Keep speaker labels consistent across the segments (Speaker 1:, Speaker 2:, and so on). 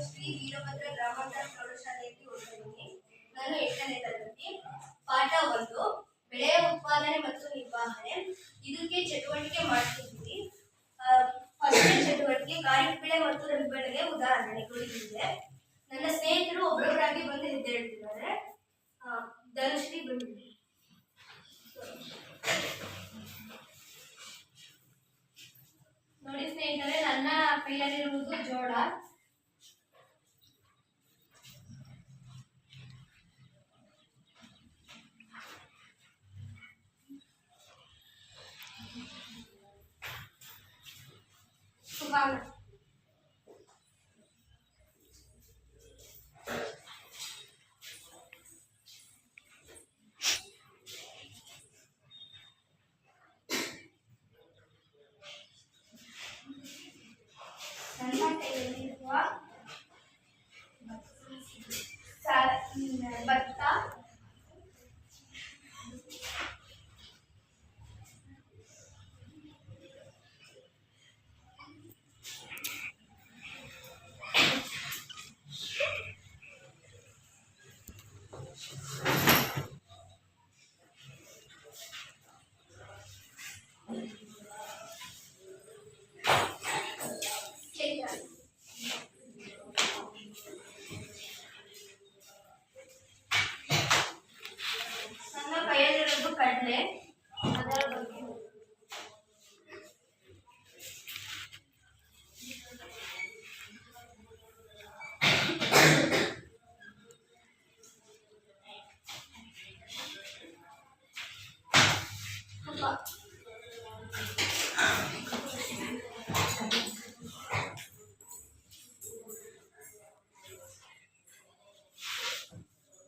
Speaker 1: ಶ್ರೀ ವೀರಭದ್ರ ಗ್ರಾಮಾಂತರ ಪ್ರೌಢಶಾಲೆಯಲ್ಲಿ ಓದುತ್ತಿದ್ದೀನಿ. ನಾನು 8ನೇ ತರಗತಿ. ಪಾಠ 1 ಬೆಳೆಯ ಉತ್ಪಾದನೆ ಮತ್ತು ನಿರ್ವಹಣೆ. ಇದಕ್ಕೆ ಚಟುವಟಿಕೆ ಮಾಡ್ತಿದ್ದೀವಿ. ಫಸ್ಟ್ ಚಟುವಟಿಕೆ ಖಾರಿಫ್ ಬೆಳೆ ಮತ್ತು ರಬಿ ಬೆಳೆಗೆ ಉದಾಹರಣೆಗಳು ಇದೆ. ನನ್ನ ಸ್ನೇಹಿತರು ಒಬ್ಬೊಬ್ಬರಾಗಿ ಬಂದು ಹೆಜ್ಜೆ ಹೇಳ್ತಿದ್ದಾರೆ. ಧನುಶ್ರೀ ಬಂದಿದೆ. ನೋಡಿ ಸ್ನೇಹಿತರೆ, ನನ್ನ ಕೈಯಲ್ಲಿರುವುದು ಜೋಳ. ನನ್ನ ಕೈಯಲ್ಲಿರುವ ಭತ್ತ, ಕಡಲೆ, ಅದರ ಬಗ್ಗೆ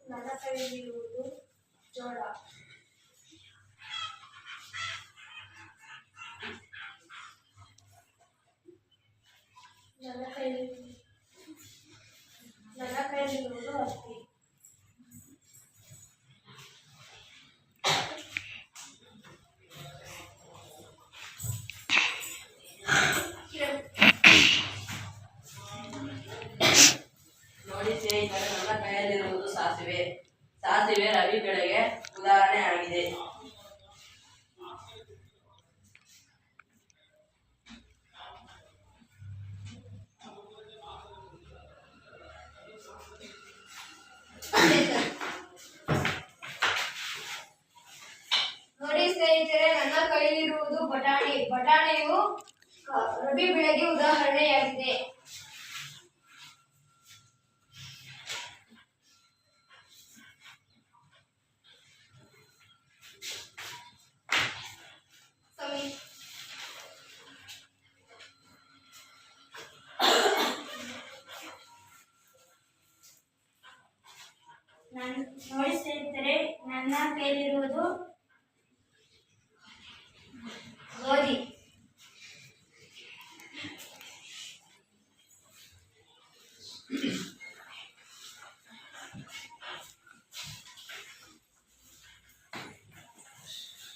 Speaker 1: ನನ್ನ ಕೈಯಲ್ಲಿರುವುದು ಜೋಳ. ನನ್ನ ಕೈಯಲ್ಲಿರುವುದು ಹತ್ತಿ.
Speaker 2: ನೋಡಿ ಸ್ನೇಹಿತರೆ, ನನ್ನ ಕೈಯಲ್ಲಿರುವುದು ಸಾಸಿವೆ. ಸಾಸಿವೆ ರಬಿ ಬೆಳೆಗೆ ಉದಾಹರಣೆ ಆಗಿದೆ.
Speaker 1: ನೋಡಿ ಸ್ನೇಹಿತರೆ, ನನ್ನ ಕೈಯಲ್ಲಿರುವುದು ಬಟಾಣಿ. ಬಟಾಣಿಯು ರಬಿ ಬೆಳೆಗೆ ಉದಾಹರಣೆಯಾಗಿದೆ.
Speaker 3: ನೋಡಿ ಸ್ನೇಹಿತರೆ, ನನ್ನ ಕೈಯಲ್ಲಿರುವುದು
Speaker 1: ಗೋಧಿ.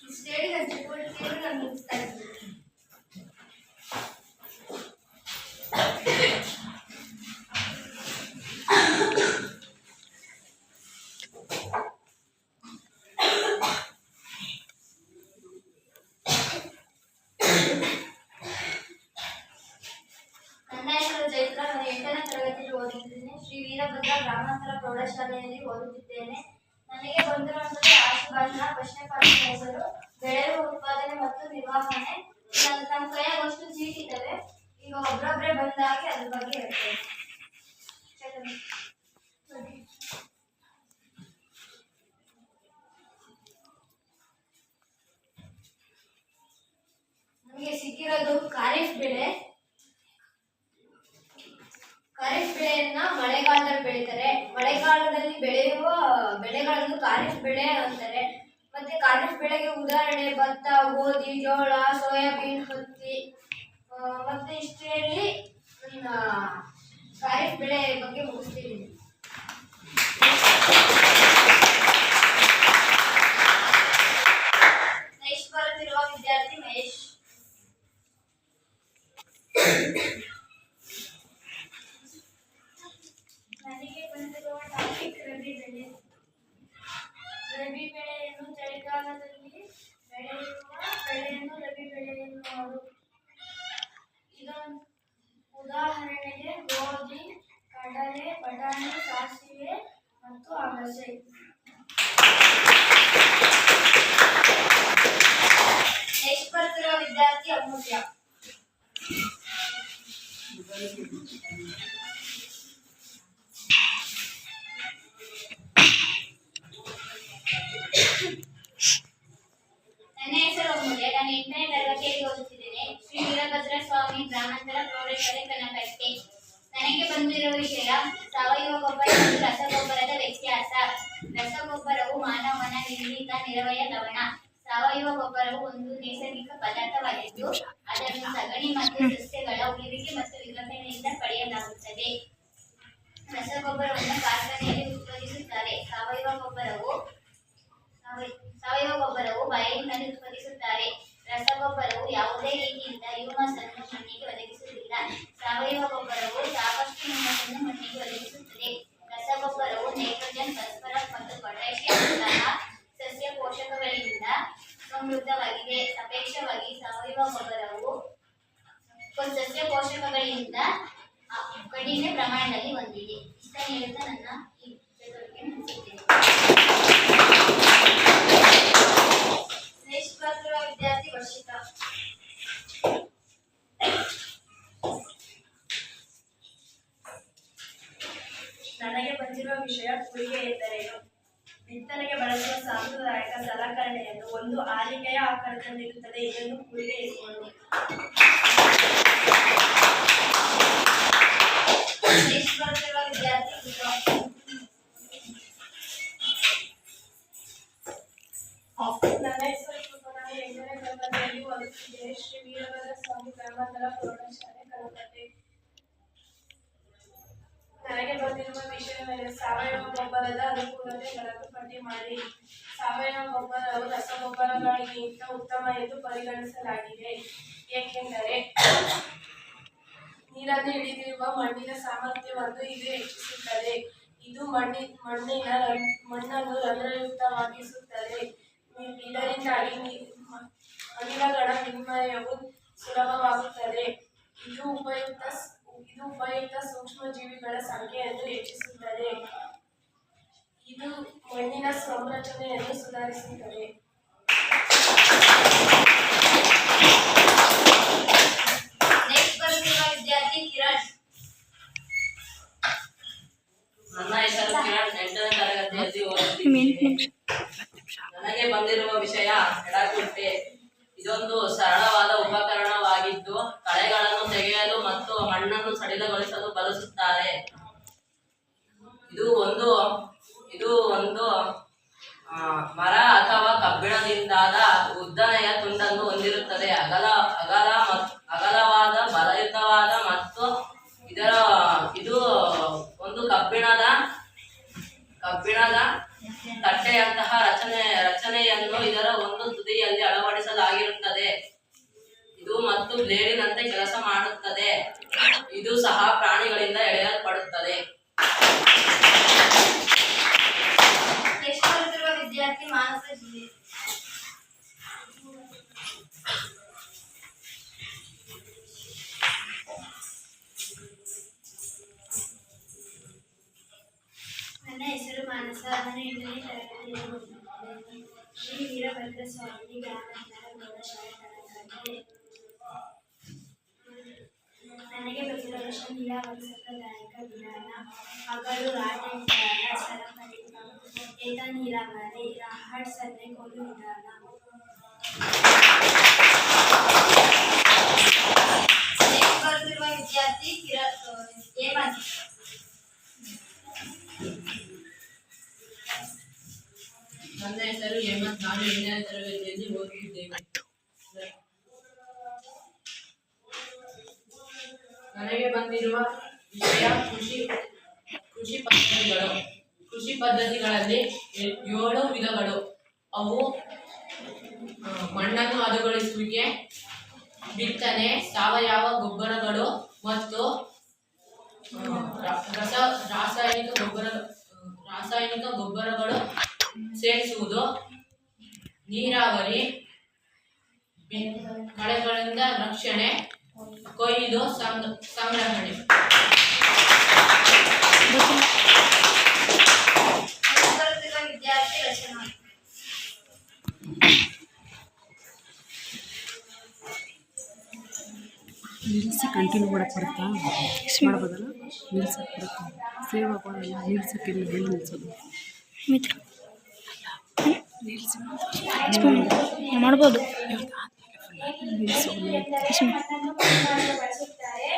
Speaker 1: ಇಷ್ಟೇಳಿ ನನ್ನ ಚಟುವಟಿಕೆಯನ್ನು ನಾನು ಮುಗಿಸ್ತಾ ಇದ್ದೀನಿ. ನನ್ನ ಹೆಸರು ಚೈತ್ರ. ನಾನು 8ನೇ ತರಗತಿಯಲ್ಲಿ ಓದುತ್ತಿದ್ದೇನೆ. ಶ್ರೀ ವೀರಭದ್ರ ಗ್ರಾಮಾಂತರ ಪ್ರೌಢಶಾಲೆಯಲ್ಲಿ ಓದುತ್ತಿದ್ದೇನೆ. ನನಗೆ ಬಂದಿರುವಂತಹ ಆಶುಭಾಷಣ ಪ್ರಶ್ನೆ ಪತ್ರಿಕೆ ಹೆಸರು ಬೆಳೆಯುವ ಉತ್ಪಾದನೆ ಮತ್ತು ನಿರ್ವಹಣೆ. ನಮ್ಮ ಕೈಯಾಗಷ್ಟು ಚೀಟ್ ಇದ್ದಾವೆ. ಈಗ ಒಬ್ಬೊಬ್ಬರೇ ಬಂದಾಗಿ ಅದ್ರ ಬಗ್ಗೆ ಹೇಳ್ತೇನೆ. ನಮಗೆ ಸಿಕ್ಕಿರೋದು ಖಾರಿಫ್ ಬೆಳೆ. ಖಾರಿಫ್ ಬೆಳೆಯನ್ನ ಮಳೆಗಾಲದಲ್ಲಿ ಬೆಳೀತಾರೆ. ಮಳೆಗಾಲದಲ್ಲಿ ಬೆಳೆಯುವ ಬೆಳೆಗಳನ್ನು ಖಾರಿಫ್ ಬೆಳೆ ಅಂತಾರೆ. ಮತ್ತೆ ಖಾರಿಫ್ ಬೆಳೆಗೆ ಉದಾಹರಣೆ ಭತ್ತ, ಗೋಧಿ, ಜೋಳ, ಸೋಯಾಬೀನ್, ಹತ್ತಿ. ಮತ್ತೆ ಇಷ್ಟರಲ್ಲಿ ಖಾರಿಫ್ ಬೆಳೆ ಬಗ್ಗೆ ಮುಗಿಸ್ತೀನಿ. ನೆಕ್ಸ್ಟ್ ಬರುತ್ತಿರುವ ವಿದ್ಯಾರ್ಥಿ ಮಹೇಶ್.
Speaker 3: ಕಡಲೆ, ಬಟಾಣಿ, ಸಾಸಿವೆ ಮತ್ತು ಅಗಸೆ.
Speaker 1: ನೆಕ್ಸ್ಟ್ ಬರ್ತಿರುವ ವಿದ್ಯಾರ್ಥಿ ಅಮೂಲ್ಯ. ನನ್ನ ಹೆಸರು ಅಮೂಲ್ಯ. ನಾನು 8ನೇ ತರಗತಿಯಲ್ಲಿ ಓದುತ್ತಿದ್ದೇನೆ. ಶ್ರೀ ವೀರಭದ್ರ ಸ್ವಾಮಿ ಗ್ರಾಮಾಂತರ ಪ್ರೌಢಶಾಲೆ ಕನಕಟ್ಟೆ. ನನಗೆ ಬಂದಿರುವ ವಿಷಯ ಸಾವಯವ ಗೊಬ್ಬರ ಮತ್ತು ರಸಗೊಬ್ಬರದ ವ್ಯತ್ಯಾಸ. ರಸಗೊಬ್ಬರವು ಮಾನವನ ನಿರ್ಮಿತ ನಿರವಯ ಲವಣ. ಸಾವಯವ ಗೊಬ್ಬರವು ಒಂದು ನೈಸರ್ಗಿಕ ಪದಾರ್ಥವಾಗಿದ್ದು ಅದನ್ನು ಸಗಣಿ ಮತ್ತು ಸಸ್ಯಗಳ ಉಳಿವಿಕೆ ಮತ್ತು ವಿಘಟನೆಯಿಂದ ಪಡೆಯಲಾಗುತ್ತದೆ. ರಸಗೊಬ್ಬರವನ್ನು ಕಾರ್ಖಾನೆಯಲ್ಲಿ ಉತ್ಪಾದಿಸುತ್ತಾರೆ. ಸಾವಯವ ಗೊಬ್ಬರವು ಬಯಲಿನಲ್ಲಿ ಉತ್ಪಾದಿಸುತ್ತಾರೆ. ರಸಗೊಬ್ಬರವು ಯಾವುದೇ ರೀತಿಯಿಂದ ಹ್ಯೂಮಸ್ ಅನ್ನು ಮಣ್ಣಿಗೆ ಒದಗಿಸುವುದಿಲ್ಲ. ಸಾವಯವ ಗೊಬ್ಬರವು ಸಾಕಷ್ಟು ಹ್ಯೂಮಸ್ ಅನ್ನು ಮಣ್ಣಿಗೆ ಒದಗಿಸುತ್ತದೆ. ರಸಗೊಬ್ಬರವು ನೈಟ್ರೋಜನ್, ಫಾಸ್ಫರಸ್ ಮತ್ತು ಪೊಟ್ಯಾಷಿಯಂನಂತಹ ಸಸ್ಯ ಪೋಷಕಗಳಿಂದ ಸಮೃದ್ಧವಾಗಿದೆ. ಸಾಪೇಕ್ಷವಾಗಿ ಸಾವಯವ ಗೊಬ್ಬರವು ಸಸ್ಯ ಪೋಷಕಗಳಿಂದ ಕಡಿಮೆ ಪ್ರಮಾಣದಲ್ಲಿ ಹೊಂದಿದೆ. ಇಷ್ಟನ್ನು ಹೇಳುತ್ತಾ ನನ್ನ ಈ ಚಟುವಟಿಕೆ ಮುಗಿಸುತ್ತೇನೆ. ನೆಕ್ಸ್ಟ್ ಬರ್ತಿರುವ ವಿದ್ಯಾರ್ಥಿ ವರ್ಷಿತಾ.
Speaker 4: ನನಗೆ ಬಂದಿರುವ ವಿಷಯ ಕೂರಿಗೆ ಎಂದರೇನು. ಬಿತ್ತನೆಗೆ ಬಳಸುವ ಸಾಂಪ್ರದಾಯಿಕ ಸಲಕರಣೆಯನ್ನು ಒಂದು ಆಲಿಕೆಯ ಆಕಾರದಲ್ಲಿರುತ್ತದೆ. ಇದನ್ನು ಕೂರಿಗೆ ಎನ್ನುವರು.
Speaker 1: ನೆಕ್ಸ್ಟ್ ಬರ್ತಿರುವ ವಿದ್ಯಾರ್ಥಿ ವಿಕ್ರಮ್.
Speaker 4: ನನ್ನ ಹೆಸರು ಕೃಪಾ. ನಾನು 8ನೇ ತರಗತಿಯಲ್ಲಿ ಓದುತ್ತಿದ್ದೇನೆ. ಶ್ರೀ ವೀರಭದ್ರ ಸ್ವಾಮಿ ಗ್ರಾಮಾಂತರ ಪ್ರೌಢಶಾಲೆ ಕನಕಟ್ಟೆ. ನನಗೆ ಬಂದಿರುವ ವಿಷಯವೆಂದರೆ ಸಾವಯವ ಗೊಬ್ಬರದ ಅನುಕೂಲತೆಗಳನ್ನು ಪಟ್ಟಿ ಮಾಡಿ. ಸಾವಯವ ಗೊಬ್ಬರವು ರಸಗೊಬ್ಬರಗಳಿಗಿಂತ ಉತ್ತಮ ಎಂದು ಪರಿಗಣಿಸಲಾಗಿದೆ. ಏಕೆಂದರೆ ನೀರಲ್ಲಿ ಹಿಡಿದಿರುವ ಮಣ್ಣಿನ ಸಾಮರ್ಥ್ಯವನ್ನು ಇದು ಹೆಚ್ಚಿಸುತ್ತದೆ. ಇದು ಮಣ್ಣನ್ನು ರಂಧ್ರಯುಕ್ತವಾಗಿಸುತ್ತದೆ. ಇದರಿಂದಾಗಿ ಅನಿಲಗಳ ವಿನಿಮಯವು ಸುಲಭವಾಗುತ್ತದೆ. ಇದು ಉಪಯುಕ್ತ ಸೂಕ್ಷ್ಮಜೀವಿಗಳ ಸಂಖ್ಯೆಯನ್ನು ಹೆಚ್ಚಿಸುತ್ತದೆ. ಇದು ಮಣ್ಣಿನ ಸಂರಚನೆಯನ್ನು ಸುಧಾರಿಸುತ್ತದೆ.
Speaker 1: ನೆಕ್ಸ್ಟ್ ಬರ್ತಿರುವ ವಿದ್ಯಾರ್ಥಿ ಕಿರಣ್.
Speaker 2: ನನ್ನ ಹೆಸರು ಕಿರಣ್. 8ನೇ ತರಗತಿಯಲ್ಲಿ ಓದುತ್ತಿದ್ದೇನೆ. ನನಗೆ ಬಂದಿರುವ ವಿಷಯ ಎಡಕುಂಟೆ. ಇದೊಂದು ಸರಳವಾದ ಉಪಕರಣವಾಗಿದ್ದು ಕಳೆಗಳನ್ನು ತೆಗೆಯಲು ಮತ್ತು ಮಣ್ಣನ್ನು ಸಡಿಲಗೊಳಿಸಲು ಬಳಸುತ್ತಾರೆ. ಇದು ಒಂದು ಮರ ಅಥವಾ ಕಬ್ಬಿಣದಿಂದಾದ ಉದ್ದನೆಯ ತುಂಡನ್ನು ಹೊಂದಿರುತ್ತದೆ. ಅಗಲವಾದ ಬಲಯುತವಾದ ಮತ್ತು ಇದು ಒಂದು ಕಬ್ಬಿಣದ ತಟ್ಟೆಯಂತಹ ರಚನೆಯನ್ನು ಇದರ ಒಂದು ತುದಿಯಲ್ಲಿ ಅಳವಡಿಸಲಾಗಿರುತ್ತದೆ. ಇದು ಮತ್ತು ಬ್ಲೇಡಿನಂತೆ ಕೆಲಸ ಮಾಡುತ್ತದೆ. ಇದು ಸಹ ಪ್ರಾಣಿಗಳಿಂದ ಎಳೆಯಲ್ಪಡುತ್ತದೆ.
Speaker 1: ನೆಕ್ಸ್ಟ್ ಬರ್ತಿರುವ ವಿದ್ಯಾರ್ಥಿ ಮಾನಸ ಜಿಲ್ಲೆ. ನನ್ನ ಹೆಸರು ಮಾನಸ. ನಾನು 8ನೇ ತರಗತಿಯಲ್ಲಿ ಓದುತ್ತಿದ್ದೇನೆ. ಶ್ರೀ ವೀರಭದ್ರ ಸ್ವಾಮಿ ಗ್ರಾಮಾಂತರ ಪ್ರೌಢಶಾಲೆ ಕನಕಟ್ಟೆ. ನನಗೆ ಬಂದಿರುವ ವಿಷಯ ನೀರಾವರಿ ಸಾಂಪ್ರದಾಯಿಕ ವಿಧಾನ. ಹಗಲು ರಾಟೆ ವಿಧಾನ, ಸರಪಳಿ ಪಂಪ್, ಏತ ನೀರಾವರಿ, ರಾಹಟ್ ಸನ್ನೆ ಕೊಯ್ಲು ವಿಧಾನ. ನೆಕ್ಸ್ಟ್ ಬರ್ತಿರುವ ವಿದ್ಯಾರ್ಥಿ ಹೇಮಂತ್.
Speaker 2: ನನ್ನ ಹೆಸರು ಹೇಮಂತ್. ನಾನು 8ನೇ ತರಗತಿಯಲ್ಲಿ ಓದುತ್ತಿದ್ದೇನೆ. ನನಗೆ ಬಂದಿರುವ ವಿಷಯ ಕೃಷಿ ಪದ್ಧತಿಗಳು. ಕೃಷಿ ಪದ್ಧತಿಗಳಲ್ಲಿ 7 ವಿಧಗಳು. ಅವು ಮಣ್ಣನ್ನು ಹದಗೊಳಿಸುವಿಕೆ, ಬಿತ್ತನೆ, ಸಾವಯವ ಗೊಬ್ಬರಗಳು ಮತ್ತು ರಾಸಾಯನಿಕ ಗೊಬ್ಬರಗಳು ಸೇರಿಸುವುದು, ನೀರಾವರಿ, ಕಳೆಗಳಿಂದ ರಕ್ಷಣೆ, ಕೊಯ್ಲು, ಸಂಗ್ರಹಣೆ. ಮಾಡಕ್ಕೆ ಬರುತ್ತಾ ಮಾಡ್ಬೋದಲ್ಲ ನಿಲ್ಸಕ್ಕೆ ಬರುತ್ತಾ ಸೇವ್ ಆಗೋಲ್ಲ ನಿಲ್ಸಕ್ಕಿಲ್ಲ ಹೇಳಿ ನಿಲ್ಸೋದು
Speaker 3: ಮಿತ್ರ ಮಾಡ್ಬೋದು.
Speaker 4: ಬಳಸುತ್ತಾರೆ,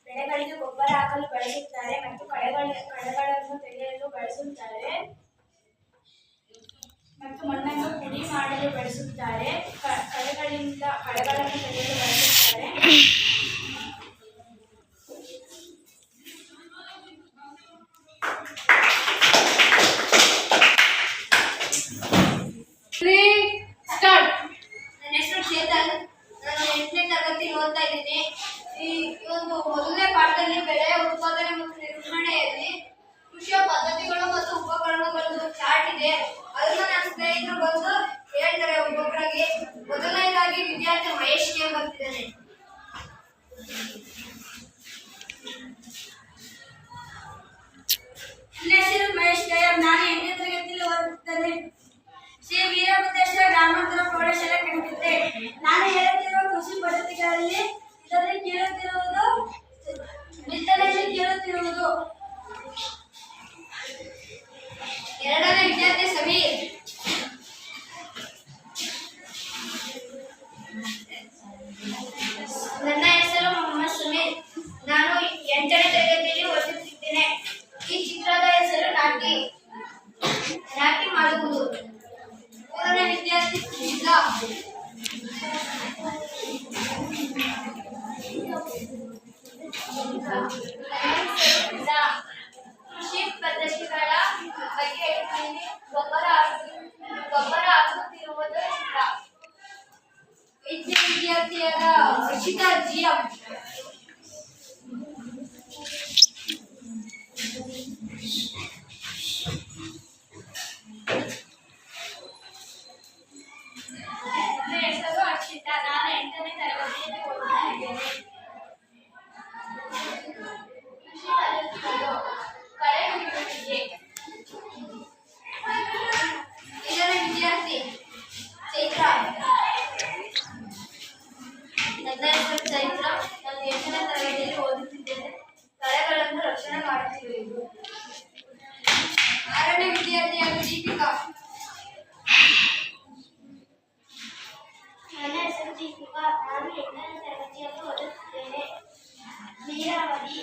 Speaker 4: ಬೆಳೆಗಳಿಗೆ ಗೊಬ್ಬರ ಹಾಕಲು ಬಳಸುತ್ತಾರೆ ಮತ್ತು ಕಳೆಗಳನ್ನು ತೆಗೆಯಲು ಬಳಸುತ್ತಾರೆ ಮತ್ತು ಮಣ್ಣನ್ನು ಪುಡಿ ಮಾಡಲು ಬಳಸುತ್ತಾರೆ. ಕಳೆಗಳನ್ನು ತೆಗೆಯಲು ಬಳಸುತ್ತಾರೆ.
Speaker 1: ನನ್ನ ಹೆಸರು ಚೇತನ್. ನಾನು 8ನೇ ತರಗತಿ ಓದ್ತಾ ಇದ್ದೀನಿ. ಈ ಒಂದು ಮೊದಲನೇ ಪಾಠದಲ್ಲಿ ಬೆಳೆ ಉತ್ಪಾದನೆ ಮತ್ತು ನಿರ್ವಹಣೆಯಲ್ಲಿ ಕೃಷಿಯ ಪದ್ಧತಿಗಳು ಮತ್ತು ಉಪಕರಣಗಳು ಚಾರ್ಟ್ ಇದೆ. ಅದನ್ನ ನನ್ನ ಸ್ನೇಹಿತರು ಬಂದು ಹೇಳ್ತಾರೆ ಒಬ್ಬೊಬ್ಬರಾಗಿ. ಮೊದಲನೇದಾಗಿ ವಿದ್ಯಾರ್ಥಿ ಮಹೇಶ್ ಕೆ ಬರ್ತಿದ್ದಾನೆ.
Speaker 4: ನನ್ನ ಹೆಸರು ಮಹೇಶ್ ಗಯರ್. ನಾನು 8ನೇ ತರಗತಿಯಲ್ಲಿ ಓದುತ್ತೇನೆ. ಶ್ರೀ ವೀರಭದ್ರೇಶ್ವರ ಗ್ರಾಮಾಂತರ ಪ್ರೌಢಶಾಲೆ ಕಲಿತಿದ್ದೆ. ನಾನು ಹೇಳುತ್ತಿರುವ ಕೃಷಿ ಪದ್ಧತಿಗಳಲ್ಲಿ ಇದರಲ್ಲಿ ಕೇಳುತ್ತಿರುವುದು ಬಿತ್ತನೆಯಲ್ಲಿ ಕೇಳುತ್ತಿರುವುದು.
Speaker 1: ಎರಡನೇ ವಿದ್ಯಾರ್ಥಿ ಸಮೀರ್. ನನ್ನ ಹೆಸರು ಮೊಹಮ್ಮದ್ ಸಮೀರ್. ನಾನು 8ನೇ ತರಗತಿಯಲ್ಲಿ ಓದುತ್ತಿದ್ದೇನೆ. ಈ ಚಿತ್ರದ ಹೆಸರು ನಾಟಿ ಮಾಡುವುದು. 3ನೇ ವಿದ್ಯಾರ್ಥಿ ಸುಜಿತಾ. ಕೃಷಿ ಪದ್ಧತಿಗಳ ಬಗ್ಗೆ ಗೊಬ್ಬರ ಹಾಕುತ್ತಿರುವುದು ಚಿತ್ರ. 5ನೇ ವಿದ್ಯಾರ್ಥಿಯಾದ ಹರ್ಷಿತಾ ಜಿಎಂ. ನನ್ನ ಹೆಸರು ಹರ್ಷಿತಾ. ನಾನು 8ನೇ ತರಗತಿಯಲ್ಲಿ ಓದುತ್ತಿದ್ದೇನೆ. ಕೃಷಿ ಪದ್ಧತಿಗಳು ಕಳೆ ಬಿಡುವಿಕೆ. 5ನೇ ವಿದ್ಯಾರ್ಥಿ ಚೈತ್ರ. ನನ್ನ ಹೆಸರು ಚೈತ್ರ. ನಾನು 8ನೇ ತರಗತಿಯಲ್ಲಿ ಓದುತ್ತಿದ್ದೇನೆ. ಕಳೆಗಳನ್ನು ರಕ್ಷಣೆ ಮಾಡುತ್ತಿರುವುದು. 6ನೇ ವಿದ್ಯಾರ್ಥಿಯಾದ ದೀಪಿಕಾ.
Speaker 3: ನನ್ನ ಹೆಸರು ದೀಪಿಕಾ. ನಾನು 8ನೇ ತರಗತಿಯಲ್ಲಿ ಓದುತ್ತಿದ್ದೇನೆ. ನೀರಾವರಿ.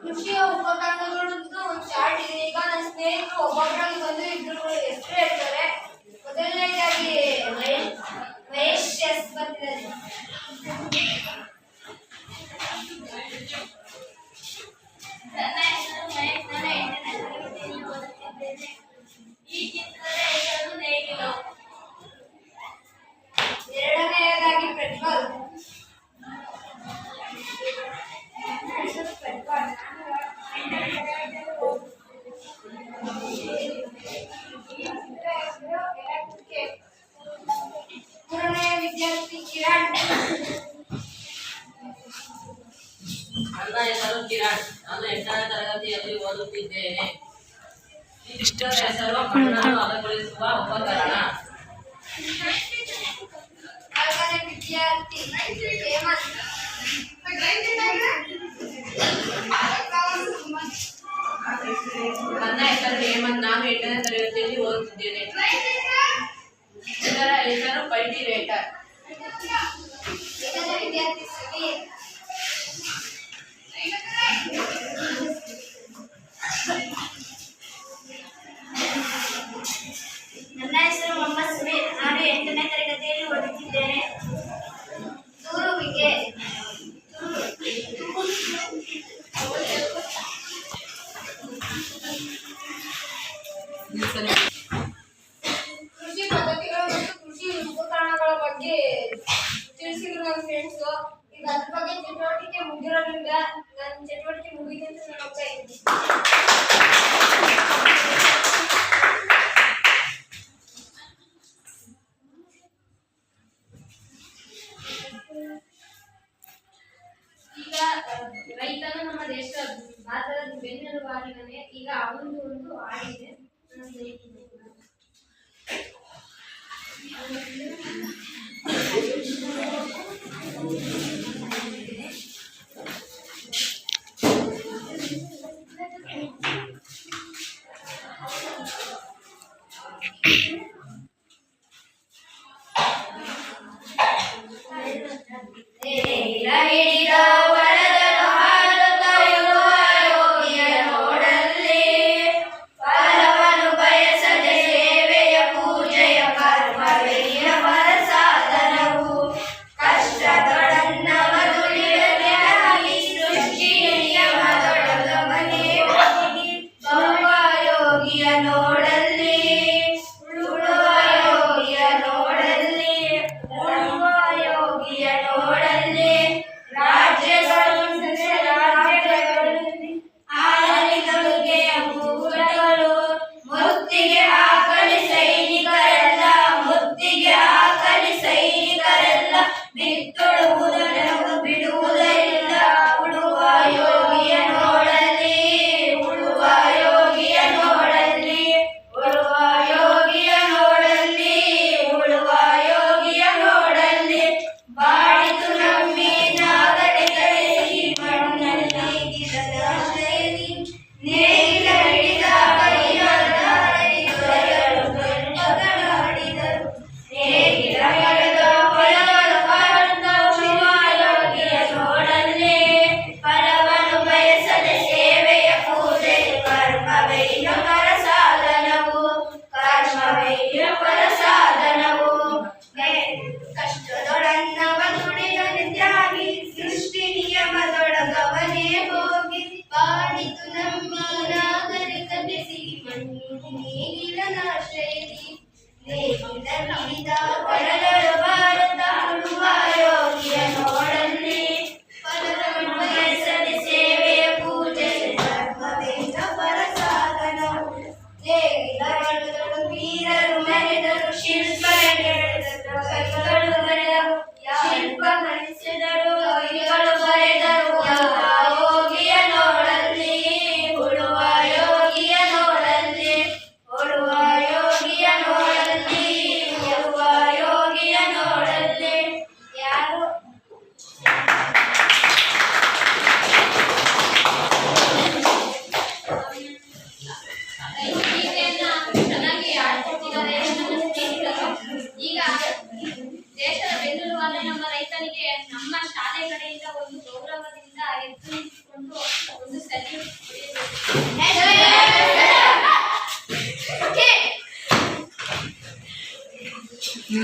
Speaker 1: ಕೃಷಿಯ ಉಪಕರಣಗಳದ್ದು ಒಂದು ಚಾರ್ಟ್ ಇದೆ. ಈಗ ನನ್ನ ಸ್ನೇಹಿತರು ಒಬ್ಬೊಬ್ಬರಾಗಿ ಬಂದು ಇದ್ರ ಹೆಸರು ಹೇಳ್ತಾರೆ. ಮೊದಲನೇದಾಗಿ ಮಹೇಶ್ ಎಸ್ ಬರ್ತಿದ್ದಾರೆ.
Speaker 4: ನನ್ನ ಹೆಸರು ಮಹೇಶ್. ನಾನು 8ನೇ ತರಗತಿಯಲ್ಲಿ ಓದುತ್ತಿದ್ದೇನೆ. ಈ ಚಿತ್ರದ ಹೆಸರು ನೇಗಿಲು.
Speaker 1: ಎರಡನೆಯದಾಗಿ ಪ್ರಜ್ವಲ್.
Speaker 4: ನನ್ನ ಹೆಸರು ಪ್ರಜ್ವಲ್. ನಾನು 8ನೇ ತರಗತಿಯಲ್ಲಿ ಓದುತ್ತಿದ್ದೇನೆ.
Speaker 1: 3ನೇ ವಿದ್ಯಾರ್ಥಿ ಕಿರಣ್.
Speaker 2: ನನ್ನ ಹೆಸರು ಕಿರಣ್. ನಾನು 8ನೇ ತರಗತಿಯಲ್ಲಿ ಓದುತ್ತಿದ್ದೇನೆ. ಈ ಚಿತ್ರದ ಹೆಸರು ಮಣ್ಣನ್ನು ಹದಗೊಳಿಸುವ ಉಪಕರಣ.
Speaker 1: 4ನೇ ವಿದ್ಯಾರ್ಥಿ ಹೇಮಂತ್.
Speaker 2: ನನ್ನ ಹೆಸರು ಹೇಮಂತ್. ನಾನು 8ನೇ ತರಗತಿಯಲ್ಲಿ ಓದುತ್ತಿದ್ದೇನೆ. ಇದರ ಹೆಸರು ಕಲ್ಟಿವೇಟರ್.
Speaker 1: 5ನೇ ವಿದ್ಯಾರ್ಥಿ ಸಮೀರ್.
Speaker 4: ನನ್ನ ಹೆಸರು ಮೊಹಮ್ಮದ್ ಸಮೀರ್. ನಾನು 8ನೇ ತರಗತಿಯಲ್ಲಿ ಓದುತ್ತಿದ್ದೇನೆ.
Speaker 1: ತೂರುವಿಕೆ. ಕೃಷಿ ಪದ್ಧತಿಗಳು ಮತ್ತು ಕೃಷಿ ಉಪಕರಣಗಳ ಬಗ್ಗೆ ತಿಳಿಸಿದ್ರು ನನ್ನ ಫ್ರೆಂಡ್ಸ್. ಈಗ ಅದ್ರ ಬಗ್ಗೆ ಚಟುವಟಿಕೆ ಮುಗಿರೋದ್ರಿಂದ ನನ್ನ ಚಟುವಟಿಕೆ ಮುಗಿದ ಅಂತ ನಾನು ಹೋಗ್ತಾ ಇದ್ದೀನಿ. ಈಗ ರೈತನು ನಮ್ಮ ದೇಶದ ಭಾರತದ ಬೆನ್ನೆಲುಬಾಗಿದ್ದಾನೆ. ಈಗ ಅವನದು ಒಂದು ಹಾಡಿದೆ.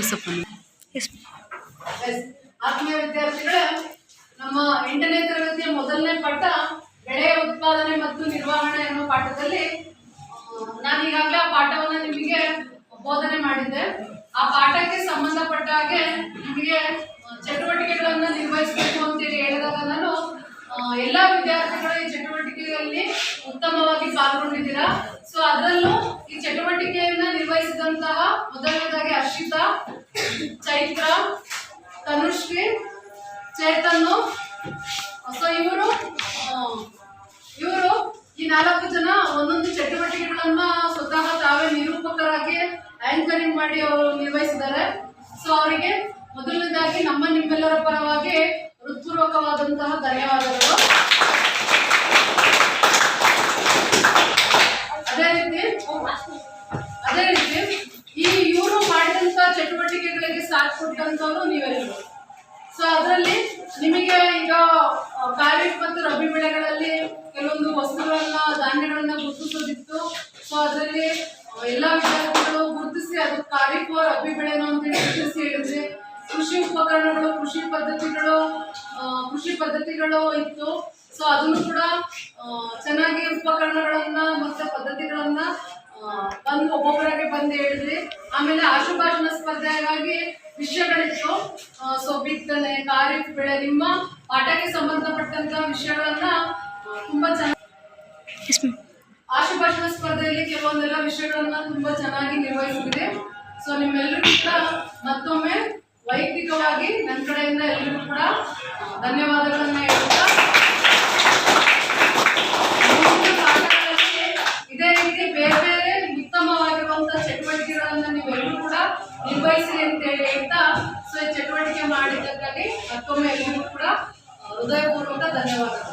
Speaker 2: ನಿಲ್ಸಪ್ಪ. ಎಸ್
Speaker 5: ಆತ್ಮೀಯ ವಿದ್ಯಾರ್ಥಿಗಳೇ, ನಮ್ಮ 8ನೇ ತರಗತಿಯ ಮೊದಲನೇ ಪಾಠ ಬೆಳೆಯ ಉತ್ಪಾದನೆ ಮತ್ತು ನಿರ್ವಹಣೆ ಅನ್ನೋ ಪಾಠದಲ್ಲಿ ನಾನು ಈಗಾಗಲೇ ಆ ಪಾಠವನ್ನು ನಿಮಗೆ ಬೋಧನೆ ಮಾಡಿದ್ದೆ. ಆ ಪಾಠಕ್ಕೆ ಸಂಬಂಧಪಟ್ಟ ಹಾಗೆ ನಿಮಗೆ ಚಟುವಟಿಕೆಗಳನ್ನು ನಿರ್ವಹಿಸಬೇಕು ಅಂತೇಳಿ ಹೇಳಿದಾಗ ನಾನು ಎಲ್ಲ ವಿದ್ಯಾರ್ಥಿಗಳು ಈ ಚಟುವಟಿಕೆಯಲ್ಲಿ ಉತ್ತಮವಾಗಿ ಪಾಲ್ಗೊಂಡಿದ್ದೀರಾ. ಸೊ ಅದರಲ್ಲೂ ಈ ಚಟುವಟಿಕೆಯನ್ನ ನಿರ್ವಹಿಸಿದಂತಹ ಮೊದಲನೇದಾಗಿ ಹರ್ಷಿತಾ, ಚೈತ್ರ, ತನುಶ್ರೀ, ಚೇತನ್. ಸೊ ಇವರು ಈ 4 ಜನ ಒಂದೊಂದು ಚಟುವಟಿಕೆಗಳನ್ನ ಸ್ವತಃ ತಾವೇ ನಿರೂಪಕರಾಗಿ ಆಂಕರಿಂಗ್ ಮಾಡಿ ಅವರು ನಿರ್ವಹಿಸಿದ್ದಾರೆ. ಸೊ ಅವರಿಗೆ ಮೊದಲನೇದಾಗಿ ನಿಮ್ಮೆಲ್ಲರ ಪರವಾಗಿ ಹೃತ್ಪೂರ್ವಕವಾದಂತಹ ಧನ್ಯವಾದಗಳು. ಅದೇ ರೀತಿ ಇವರು ಮಾಡಿದಂತ ಚಟುವಟಿಕೆಗಳಿಗೆ ಸಾಥ್ ಕೊಟ್ಟಂತವರು ನೀವೆಲ್ಲರೂ. ಸೊ ಅದರಲ್ಲಿ ನಿಮಗೆ ಈಗ ಖಾರಿಫ್ ಮತ್ತು ರಬಿ ಬೆಳೆಗಳಲ್ಲಿ ಕೆಲವೊಂದು ವಸ್ತುಗಳನ್ನ ಧಾನ್ಯಗಳನ್ನ ಗುರುತಿಸೋದಿತ್ತು. ಸೊ ಅದರಲ್ಲಿ ಎಲ್ಲಾ ವಿದ್ಯಾರ್ಥಿಗಳು ಗುರುತಿಸಿ ಅದು ಖಾರಿಫ್ ರಬಿ ಬೆಳೆನೋ ಅಂತೇಳಿ ಗುರುತಿಸಿ ಹೇಳಿದ್ರಿ. ಕೃಷಿ ಉಪಕರಣಗಳು, ಕೃಷಿ ಪದ್ಧತಿಗಳು ಇತ್ತು. ಸೊ ಅದನ್ನು ಕೂಡ ಚೆನ್ನಾಗಿ ಉಪಕರಣಗಳನ್ನ ಮತ್ತೆ ಪದ್ಧತಿಗಳನ್ನ ಒಬ್ಬೊಬ್ಬರಾಗೆ ಬಂದು ಹೇಳಿದ್ರಿ. ಆಮೇಲೆ ಆಶುಭಾಷಣ ಸ್ಪರ್ಧೆಗಾಗಿ ವಿಷಯಗಳಿತ್ತು. ಸೊ ಬಿತ್ತನೆ, ಖಾರಿಫ್ ಬೆಳೆ, ನಿಮ್ಮ ಪಾಠಕ್ಕೆ ಸಂಬಂಧಪಟ್ಟಂತ ವಿಷಯಗಳನ್ನ ತುಂಬಾ ಚೆನ್ನಾಗಿ ಆಶುಭಾಷಣ ಸ್ಪರ್ಧೆಯಲ್ಲಿ ಕೆಲವೊಂದೆಲ್ಲ ವಿಷಯಗಳನ್ನ ತುಂಬಾ ಚೆನ್ನಾಗಿ ನಿರ್ವಹಿಸಿದೆ. ಸೊ ನಿಮ್ಮೆಲ್ಲರಿಗೂ ಕೂಡ ಮತ್ತೊಮ್ಮೆ ವೈಯಕ್ತಿಕವಾಗಿ ನನ್ನ ಕಡೆಯಿಂದ ಎಲ್ಲರಿಗೂ ಕೂಡ ಧನ್ಯವಾದಗಳನ್ನ ಹೇಳ್ತಾ, ಇದೇ ರೀತಿ ಬೇರೆ ಬೇರೆ ಉತ್ತಮವಾಗಿರುವಂತಹ ಚಟುವಟಿಕೆಗಳನ್ನ ನೀವೆಲ್ಲರೂ ಕೂಡ ನಿರ್ವಹಿಸಿ ಅಂತ ಹೇಳಿ ಹೇಳ್ತಾ, ಸೊ ಈ ಚಟುವಟಿಕೆ ಮಾಡಿದ್ದಕ್ಕಾಗಿ ಮತ್ತೊಮ್ಮೆ ಎಲ್ಲರಿಗೂ ಕೂಡ ಹೃದಯಪೂರ್ವಕ ಧನ್ಯವಾದಗಳು.